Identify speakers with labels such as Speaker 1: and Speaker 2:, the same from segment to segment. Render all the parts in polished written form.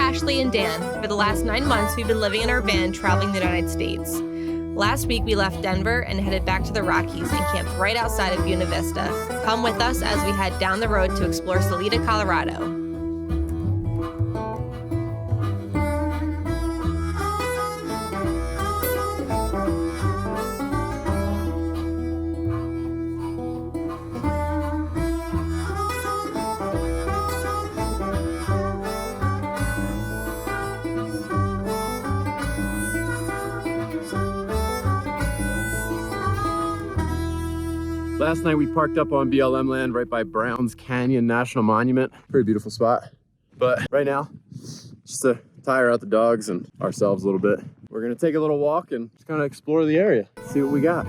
Speaker 1: Ashley and Dan. For the last 9 months, we've been living in our van, traveling the United States. Last week, we left Denver and headed back to the Rockies and camped right outside of Buena Vista. Come with us as we head down the road to explore Salida, Colorado.
Speaker 2: Last night we parked up on BLM land right by Browns Canyon National Monument. Pretty beautiful spot. But right now, just to tire out the dogs and ourselves a little bit, we're gonna take a little walk and just kind of explore the area, see what we got.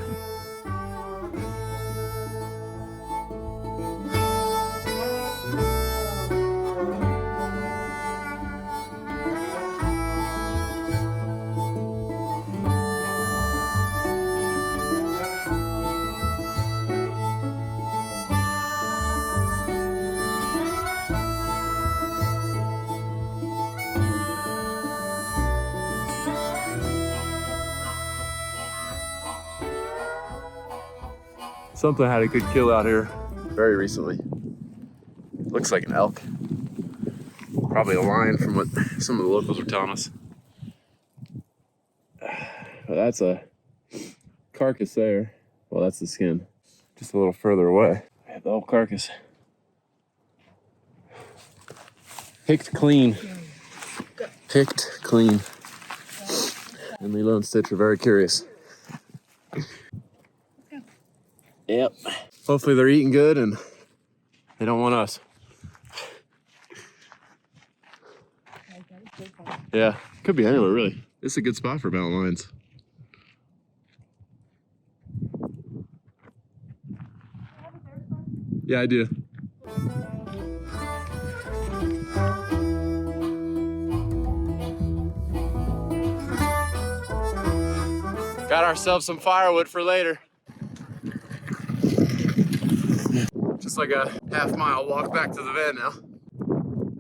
Speaker 2: Something had a good kill out here very recently. Looks like an elk. Probably a lion from what some of the locals were telling us. Well, that's a carcass there. Well, that's the skin. Just a little further away. I have the whole carcass. Picked clean. Picked clean. And Lilo and Stitch are very curious. Yep. Hopefully they're eating good and they don't want us. Yeah, could be anywhere really. This is a good spot for mountain lions. Yeah, I do. Got ourselves some firewood for later. Just like a half-mile walk back to the van now.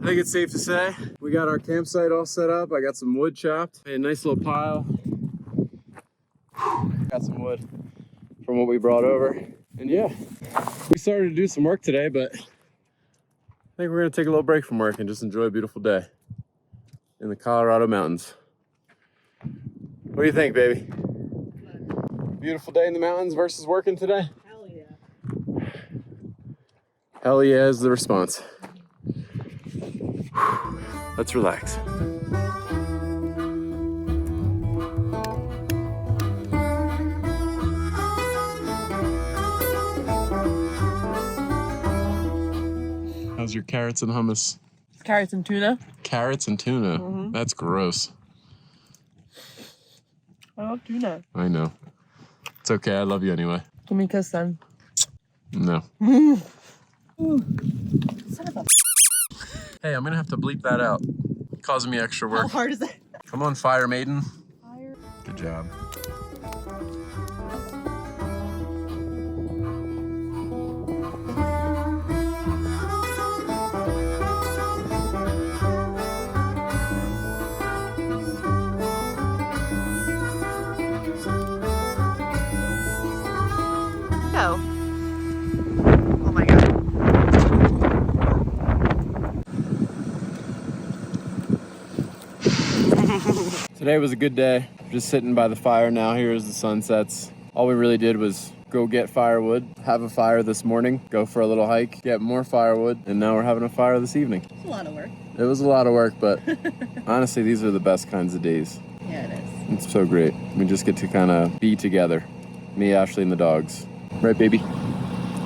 Speaker 2: I think it's safe to say we got our campsite all set up. I got some wood chopped, made a nice little pile. Got some wood from what we brought over. And yeah, we started to do some work today, but I think we're gonna take a little break from work and just enjoy a beautiful day in the Colorado mountains. What do you think, baby? Beautiful day in the mountains versus working today? Hell yeah is the response. Let's relax. How's your carrots and hummus?
Speaker 3: Carrots and tuna.
Speaker 2: Carrots and tuna? Mm-hmm. That's gross.
Speaker 3: I love tuna.
Speaker 2: I know. It's okay, I love you anyway.
Speaker 3: Give me a kiss then.
Speaker 2: No.
Speaker 3: Son of a...
Speaker 2: Hey, I'm gonna have to bleep that out. Causing me extra work.
Speaker 3: How hard is that?
Speaker 2: Come on, Fire Maiden.
Speaker 3: Fire.
Speaker 2: Good job.
Speaker 3: Oh. Oh my God.
Speaker 2: Today was a good day. Just sitting by the fire now here as the sun sets. All we really did was go get firewood, have a fire this morning, go for a little hike, get more firewood, and now we're having a fire this evening.
Speaker 3: It's a lot of work.
Speaker 2: It was a lot of work, but honestly, these are the best kinds of days.
Speaker 3: Yeah, it is.
Speaker 2: It's so great. We just get to kind of be together. Me, Ashley, and the dogs. Right, baby?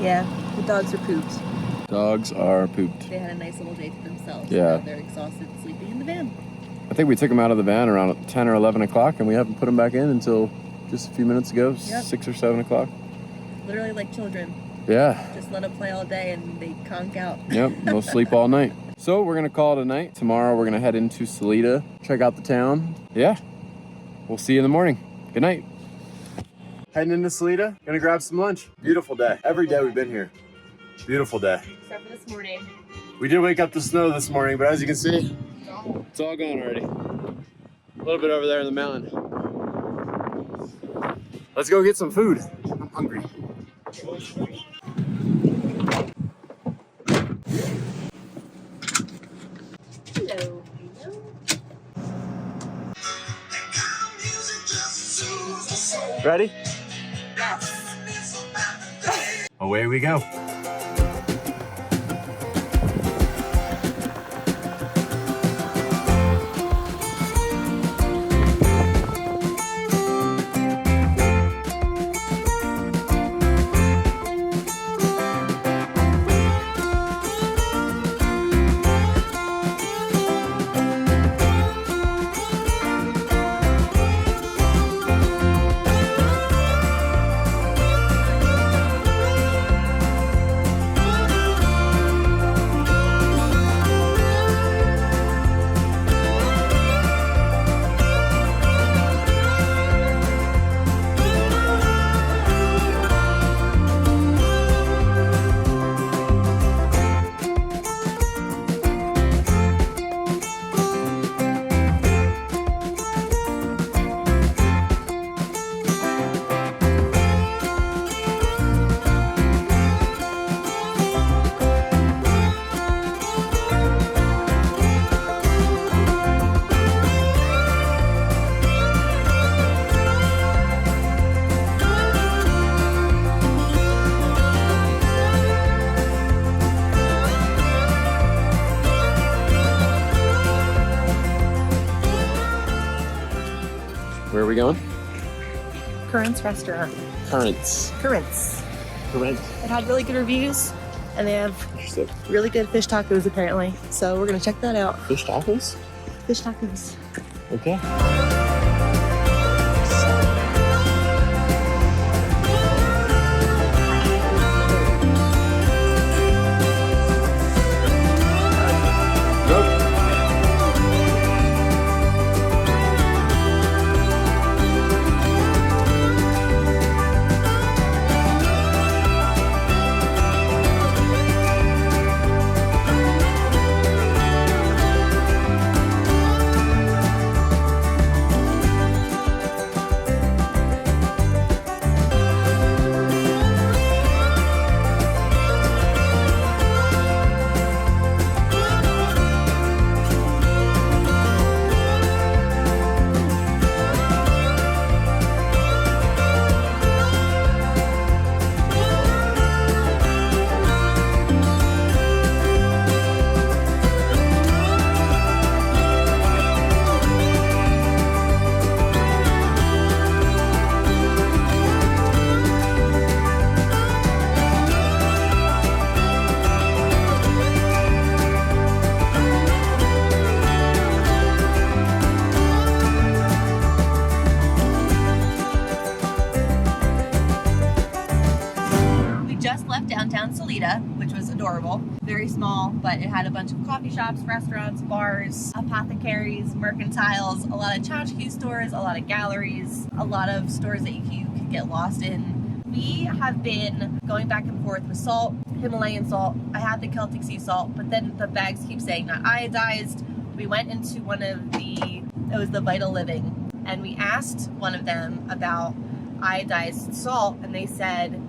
Speaker 3: Yeah, the dogs are pooped.
Speaker 2: Dogs are pooped.
Speaker 3: They had a nice little day to themselves.
Speaker 2: Yeah.
Speaker 3: So they're exhausted sleeping in the van.
Speaker 2: I think we took them out of the van around 10 or 11 o'clock, and we haven't put them back in until just a few minutes ago,
Speaker 3: Yep.
Speaker 2: 6 or 7 o'clock.
Speaker 3: Literally like children.
Speaker 2: Yeah.
Speaker 3: Just let them play all day and they conk out.
Speaker 2: Yep, they'll sleep all night. So we're gonna call it a night. Tomorrow we're gonna head into Salida, check out the town. Yeah, we'll see you in the morning. Good night. Heading into Salida, gonna grab some lunch. Beautiful day. Every day we've been here. Beautiful day.
Speaker 3: Except for this morning.
Speaker 2: We did wake up to snow this morning, but as you can see, it's all gone already. A little bit over there in the mountain. Let's go get some food. I'm hungry.
Speaker 3: Hello.
Speaker 2: Ready?
Speaker 3: Yes.
Speaker 2: Away we go. Where are we going?
Speaker 3: Currents Restaurant.
Speaker 2: Currents.
Speaker 3: Currents.
Speaker 2: Current.
Speaker 3: It had really good reviews, and they have
Speaker 2: Interesting.
Speaker 3: really good fish tacos apparently. So we're gonna check that out.
Speaker 2: Fish tacos?
Speaker 3: Fish tacos.
Speaker 2: Okay.
Speaker 3: Downtown Salida, which was adorable. Very small, but it had a bunch of coffee shops, restaurants, bars, apothecaries, mercantiles, a lot of tchotchke stores, a lot of galleries, a lot of stores that you could get lost in. We have been going back and forth with salt, Himalayan salt. I had the Celtic sea salt, but then the bags keep saying not iodized. We went into one of it was the Vital Living, and we asked one of them about iodized salt, and they said,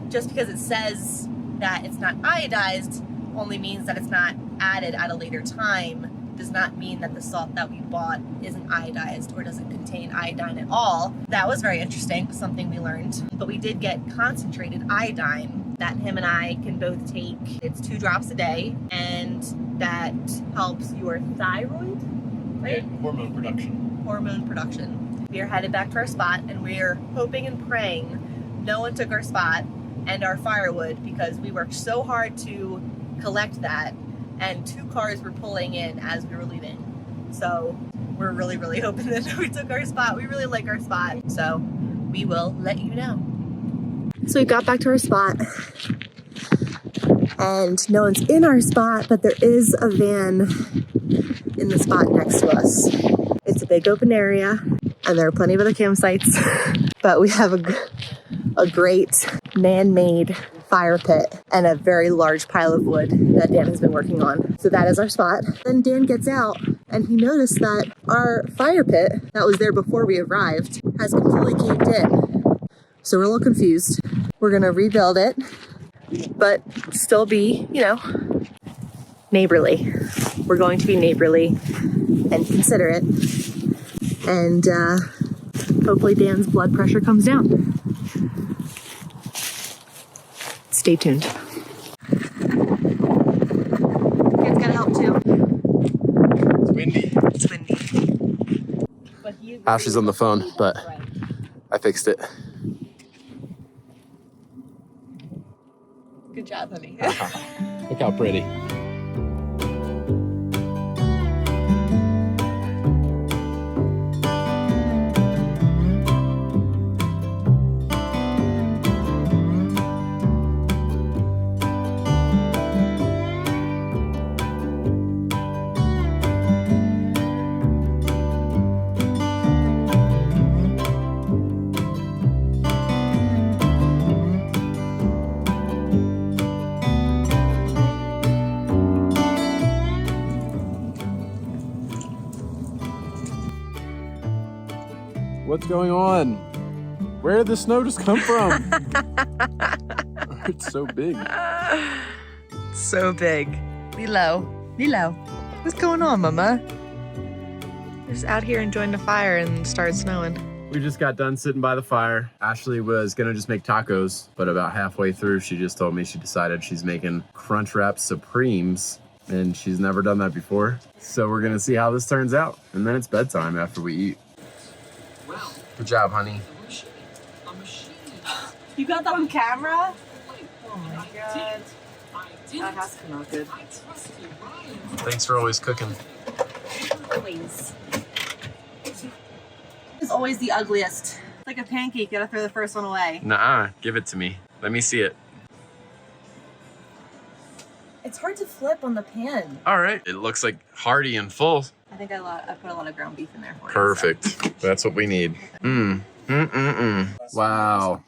Speaker 3: just because it says that it's not iodized only means that it's not added at a later time, does not mean that the salt that we bought isn't iodized or doesn't contain iodine at all. That was very interesting, something we learned. But we did get concentrated iodine that him and I can both take. It's 2 drops a day, and that helps your thyroid, right?
Speaker 2: Yeah, hormone production.
Speaker 3: Hormone production. We are headed back to our spot, and we are hoping and praying no one took our spot and our firewood, because we worked so hard to collect that, and 2 cars were pulling in as we were leaving. So we're really, really hoping that we took our spot. We really like our spot, so we will let you know. So we got back to our spot, and no one's in our spot, but there is a van in the spot next to us. It's a big open area, and there are plenty of other campsites, but we have a great man-made fire pit and a very large pile of wood that Dan has been working on. So that is our spot. Then Dan gets out and he noticed that our fire pit that was there before we arrived has completely caved in. So we're a little confused. We're gonna rebuild it, but still be, you know, neighborly. We're going to be neighborly and considerate. And hopefully Dan's blood pressure comes down. Stay tuned. It's gonna help too.
Speaker 2: It's windy.
Speaker 3: It's windy.
Speaker 2: Ashley's on the phone, but I fixed it.
Speaker 3: Good job, honey.
Speaker 2: Look how pretty. What's going on? Where did the snow just come from? It's so big.
Speaker 3: So big. Lilo. What's going on, Mama? Just out here enjoying the fire and it started snowing.
Speaker 2: We just got done sitting by the fire. Ashley was gonna just make tacos, but about halfway through, she just told me she decided she's making Crunchwrap Supremes, and she's never done that before. So we're gonna see how this turns out. And then it's bedtime after we eat. Good job, honey.
Speaker 3: You got that on camera? Oh my god. That has to come out good.
Speaker 2: Thanks for always cooking.
Speaker 3: Always. It's always the ugliest. It's like a pancake, you gotta throw the first one away.
Speaker 2: Nuh-uh, give it to me. Let me see it.
Speaker 3: It's hard to flip on the pan.
Speaker 2: All right. It looks like hearty and full.
Speaker 3: I think I put a lot of ground beef in there for you.
Speaker 2: Perfect. So. That's what we need. Wow.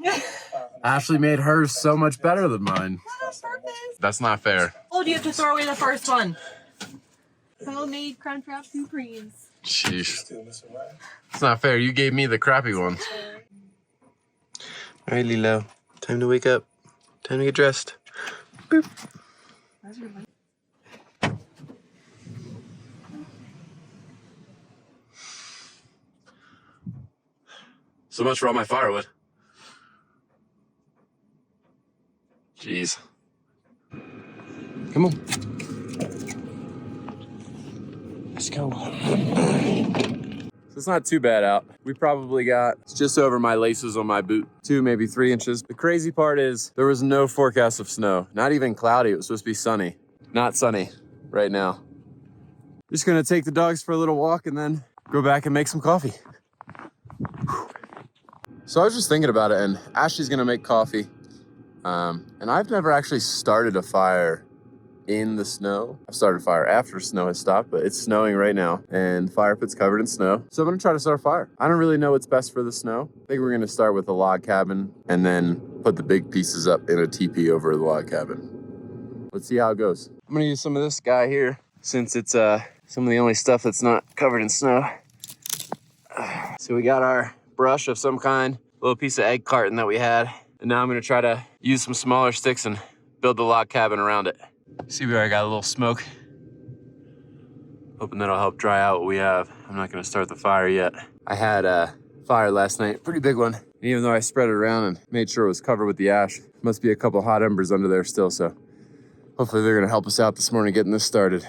Speaker 2: Ashley made hers so much better than mine. That's not fair.
Speaker 3: Oh, do you have to throw away the first one? Homemade Crunchwrap Supremes.
Speaker 2: Sheesh. It's not fair. You gave me the crappy one. All right, Lilo. Time to wake up. Time to get dressed. Boop. So much for all my firewood. Jeez. Come on. Let's go. So it's not too bad out. We probably got just over my laces on my boot, 2, maybe 3 inches. The crazy part is there was no forecast of snow, not even cloudy. It was supposed to be sunny. Not sunny right now. Just gonna take the dogs for a little walk and then go back and make some coffee. So I was just thinking about it, and Ashley's gonna make coffee. And I've never actually started a fire in the snow. I've started a fire after snow has stopped, but it's snowing right now and the fire pit's covered in snow. So I'm gonna try to start a fire. I don't really know what's best for the snow. I think we're gonna start with a log cabin and then put the big pieces up in a teepee over the log cabin. Let's see how it goes. I'm gonna use some of this guy here since it's some of the only stuff that's not covered in snow. So we got our brush of some kind, a little piece of egg carton that we had. And now I'm gonna try to use some smaller sticks and build the log cabin around it. See, we already got a little smoke. Hoping that'll help dry out what we have. I'm not gonna start the fire yet. I had a fire last night, pretty big one. And even though I spread it around and made sure it was covered with the ash, must be a couple hot embers under there still, so hopefully they're gonna help us out this morning getting this started.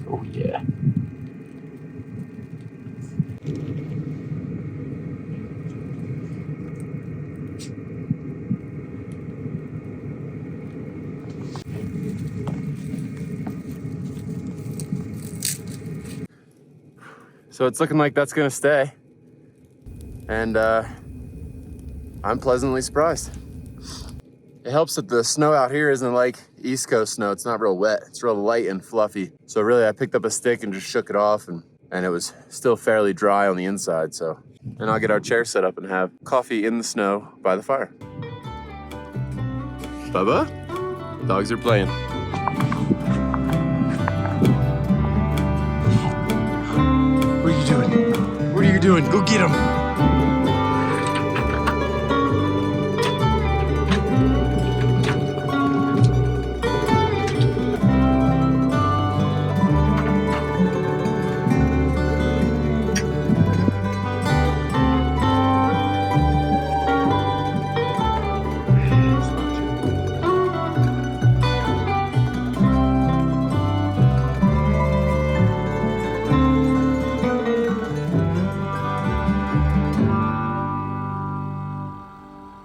Speaker 2: Oh yeah. So it's looking like that's gonna stay. and I'm pleasantly surprised. It helps that the snow out here isn't like East Coast snow. It's not real wet. It's real light and fluffy. So really, I picked up a stick and just shook it off, and it was still fairly dry on the inside. So, and I'll get our chair set up and have coffee in the snow by the fire. Bubba, dogs are playing. What are you doing? What are you doing? Go get them.